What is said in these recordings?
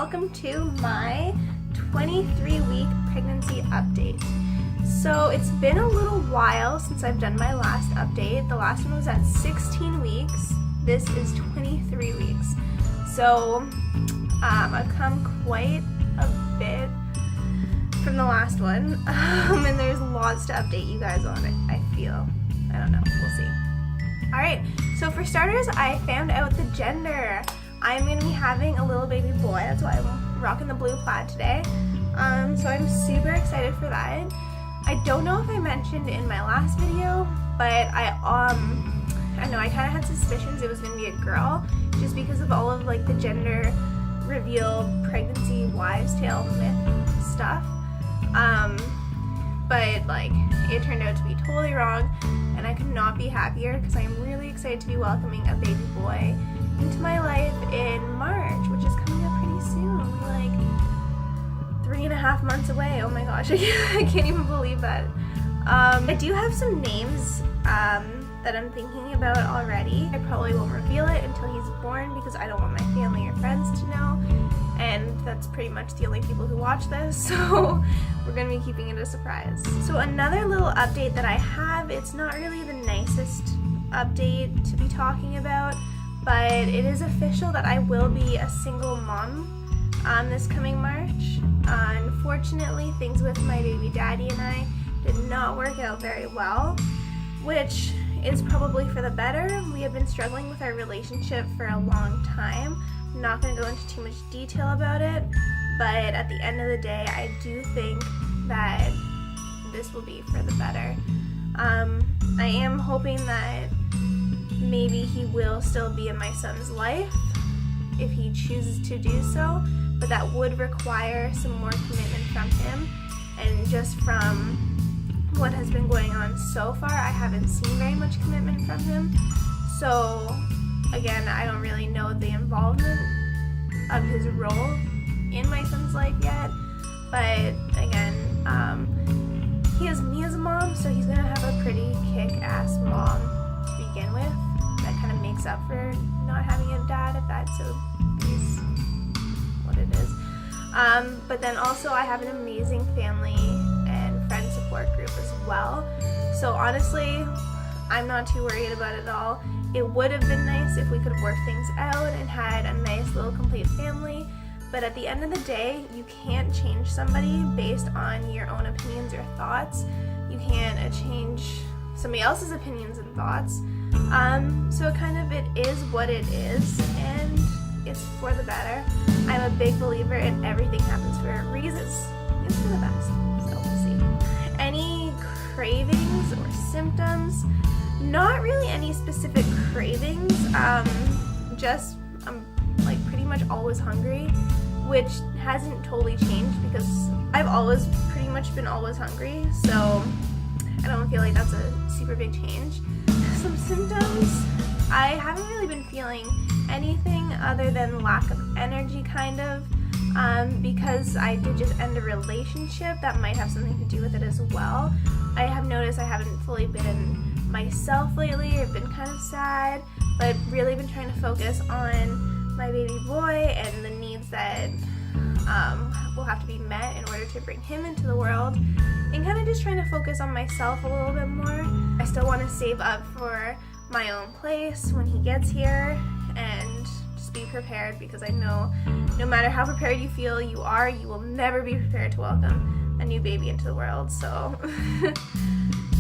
welcome to my 23-week pregnancy update. So it's been a little while since I've done my last update. The last one was at 16 weeks. This is 23 weeks. So I've come quite a bit from the last one, and there's lots to update you guys on it, I feel. I don't know, we'll see. Alright, so for starters, I found out the gender. I'm going to be having a little baby boy. That's why I'm rocking the blue plaid today. So I'm super excited for that. I don't know if I mentioned in my last video, but I know I kind of had suspicions it was going to be a girl, just because of all of like the gender reveal pregnancy wives' tale myth stuff. But like it turned out to be totally wrong, and I could not be happier because I'm really excited to be welcoming a baby boy into my life in March, which is coming up pretty soon. We're like 3.5 months away. Oh my gosh, I can't even believe that. I do have some names that I'm thinking about already. I probably won't reveal it until he's born because I don't want my family or friends to know, and that's pretty much the only people who watch this, so we're going to be keeping it a surprise. So another little update that I have, it's not really the nicest update to be talking about, but it is official that I will be a single mom this coming March. Unfortunately, things with my baby daddy and I did not work out very well, which is probably for the better. We have been struggling with our relationship for a long time. I'm not going to go into too much detail about it, but at the end of the day, I do think that this will be for the better. I am hoping that maybe he will still be in my son's life if he chooses to do so, but that would require some more commitment from him, and just from what has been going on so far, I haven't seen very much commitment from him. So again, I don't really know the involvement of his role in my son's life yet, but again, he has me as a mom, so he's gonna have a pretty kick-ass mom to begin with. That kind of makes up for not having a dad, if that's what it is. But then also I have an amazing family and friend support group as well. So honestly, I'm not too worried about it all. It would have been nice if we could have worked things out and had a nice little complete family, but at the end of the day, you can't change somebody based on your own opinions or thoughts. You can't change somebody else's opinions and thoughts. So it is what it is, and it's for the better. I'm a big believer in everything happens for a reason. It's for the best, so we'll see. Any cravings or symptoms? Not really any specific cravings, just I'm like pretty much always hungry, which hasn't totally changed because I've always pretty much been always hungry, so I don't feel like that's a super big change. Some symptoms, I haven't really been feeling anything other than lack of energy, kind of, because I did just end a relationship. That might have something to do with it as well. I have noticed I haven't fully been myself lately. I've been kind of sad, but really been trying to focus on my baby boy and the needs that will have to be met in order to bring him into the world, and kind of just trying to focus on myself a little bit more. I still want to save up for my own place when he gets here and just be prepared, because I know no matter how prepared you feel you are, you will never be prepared to welcome a new baby into the world. So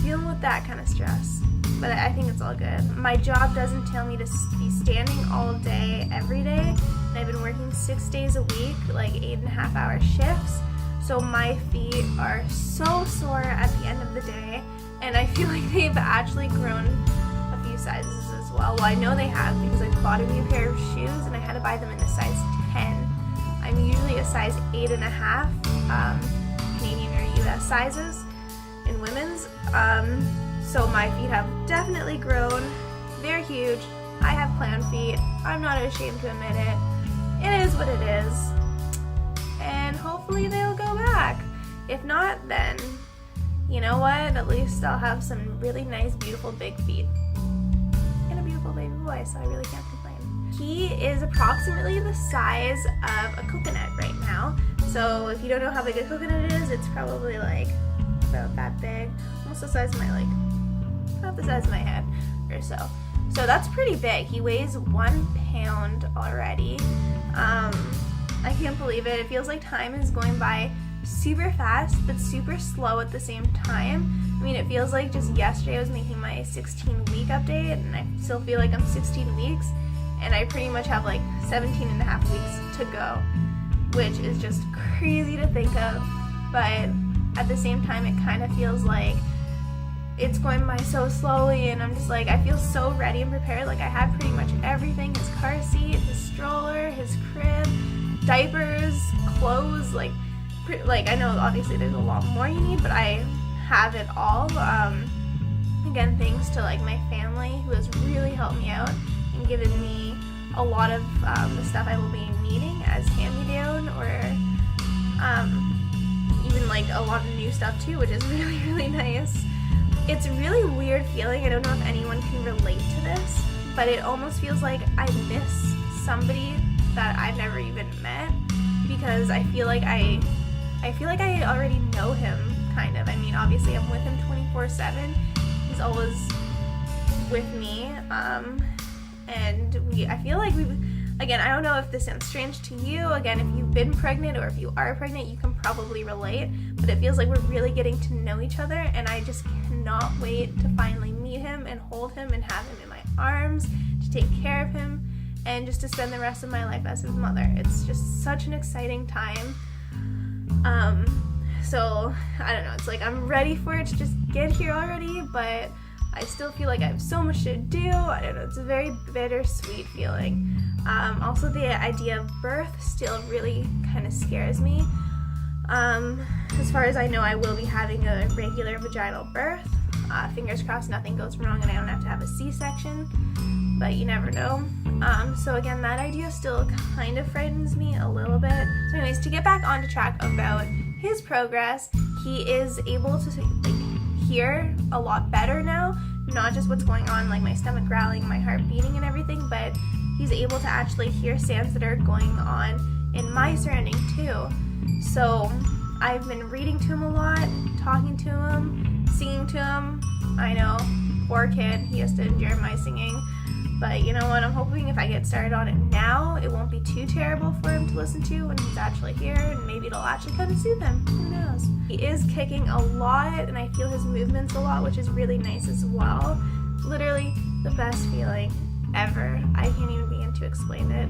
dealing with that kind of stress, but I think it's all good. My job does entail me to be standing all day every day, and I've been working 6 days a week, like 8.5-hour shifts, so my feet are so sore at the end of the day, and I feel like they've actually grown a few sizes as well. Well, I know they have because I bought a new pair of shoes and I had to buy them in a size 10. I'm usually a size 8.5, Canadian or US sizes in women's, so my feet have definitely grown. They're huge. I have clown feet. I'm not ashamed to admit it. It is what it is, and hopefully they'll go back. If not, then you know what, at least I'll have some really nice, beautiful big feet and a beautiful baby boy, so I really can't complain. He is approximately the size of a coconut right now. So if you don't know how big a coconut is, it's probably like about that big, almost the size of my, like, about the size of my head or so. So that's pretty big. He weighs 1 pound already. I can't believe it. It feels like time is going by super fast, but super slow at the same time. I mean, it feels like just yesterday I was making my 16-week update, and I still feel like I'm 16 weeks, and I pretty much have like 17 and a half weeks to go, which is just crazy to think of, but at the same time, it kind of feels like it's going by so slowly, and I'm just like, I feel so ready and prepared. Like, I have pretty much everything: his car seat, his stroller, his crib, diapers, clothes, like I know obviously there's a lot more you need, but I have it all. Again, thanks to like my family, who has really helped me out and given me a lot of the stuff I will be needing as hand-me-down, or even like a lot of new stuff too, which is really, really nice. It's a really weird feeling. I don't know if anyone can relate to this, but it almost feels like I miss somebody that I've never even met, because I feel like I already know him, kind of. I mean, obviously I'm with him 24/7. He's always with me, and I feel like again, I don't know if this sounds strange to you. Again, if you've been pregnant or if you are pregnant, you can probably relate, but it feels like we're really getting to know each other, and I just cannot wait to finally meet him and hold him and have him in my arms, to take care of him, and just to spend the rest of my life as his mother. It's just such an exciting time. So I don't know, it's like I'm ready for it to just get here already, but I still feel like I have so much to do. I don't know, it's a very bittersweet feeling. Also, the idea of birth still really kind of scares me. As far as I know, I will be having a regular vaginal birth. Fingers crossed nothing goes wrong and I don't have to have a C-section, but you never know. So again, that idea still kind of frightens me a little bit. So anyways, to get back onto track about his progress, he is able to like hear a lot better now, not just what's going on, like my stomach growling, my heart beating and everything, but he's able to actually hear sounds that are going on in my surrounding too. So I've been reading to him a lot, talking to him, singing to him. I know, poor kid, he has to endure my singing. But you know what, I'm hoping if I get started on it now, it won't be too terrible for him to listen to when he's actually here, and maybe it'll actually kind of soothe him. Who knows? He is kicking a lot, and I feel his movements a lot, which is really nice as well. Literally the best feeling ever. I can't even begin to explain it.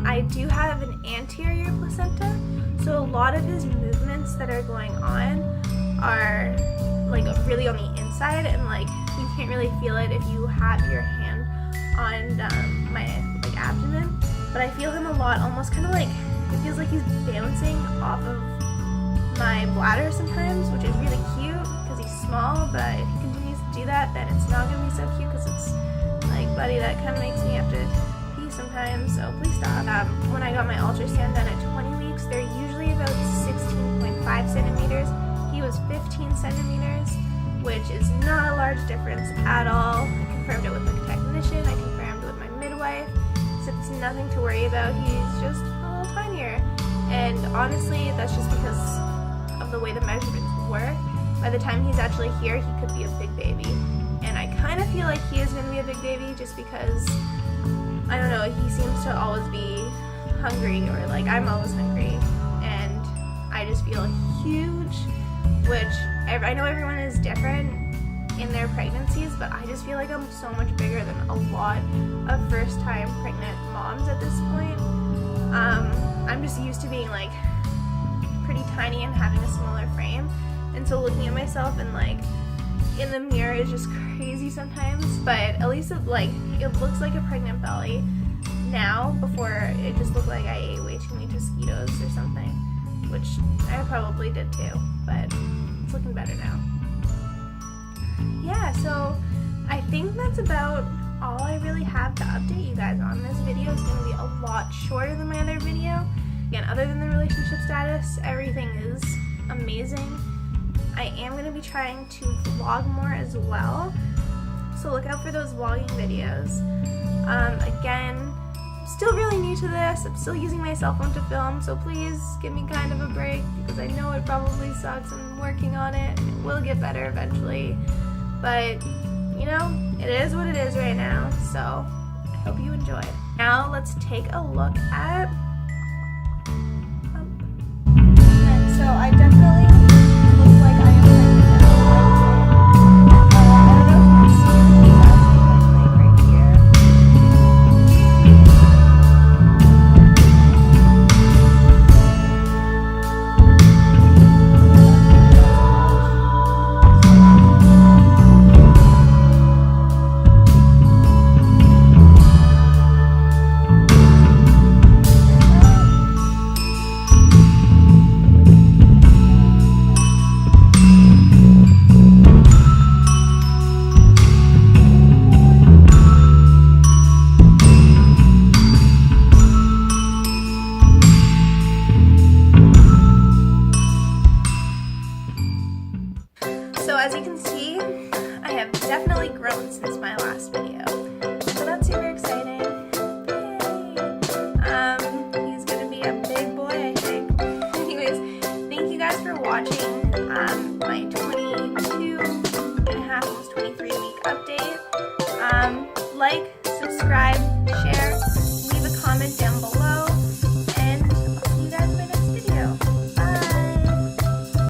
I do have an anterior placenta, so a lot of his movements that are going on are like really on the inside, and like you can't really feel it if you have your hand on my like abdomen, but I feel him a lot, almost kind of like, it feels like he's bouncing off of my bladder sometimes, which is really cute because he's small, but if he continues to do that, then it's not going to be so cute, because it's like, buddy, that kind of makes me have to pee sometimes, so please stop. When I got my ultrasound done at 20 weeks, they're usually about 16.5 centimeters. He was 15 centimeters, which is not a large difference at all. I confirmed it with the technician, I confirmed it with my midwife, so it's nothing to worry about. He's just a little tinier, and honestly, that's just because of the way the measurements work. By the time he's actually here, he could be a big baby, and I kind of feel like he is going to be a big baby just because, I don't know, he seems to always be hungry, or like I'm always hungry, and I just feel huge, which I know everyone is different in their pregnancies, but I just feel like I'm so much bigger than a lot of first-time pregnant moms at this point. I'm just used to being like pretty tiny and having a smaller frame, and so looking at myself and like in the mirror is just crazy sometimes, but at least it looks like a pregnant belly now. Before, it just looked like I ate way too many Tostitos or something, which I probably did too, but it's looking better now. Yeah, so I think that's about all I really have to update you guys on. This video is going to be a lot shorter than my other video. Again, other than the relationship status, everything is amazing. I am going to be trying to vlog more as well, so look out for those vlogging videos. Again, I'm still really new to this. I'm still using my cell phone to film, so please give me kind of a break because I know it probably sucks. I'm working on it. It will get better eventually, but you know, it is what it is right now, so I hope you enjoy. Now let's take a look at so I definitely look like I am pregnant now. I don't know if you can see it's actually like right here. So as you can see, I have definitely grown since my last video. So that's super exciting. Yay! He's gonna be a big boy, I think. Anyways, thank you guys for watching my 22 and a half, almost 23 week update. Like, subscribe, share,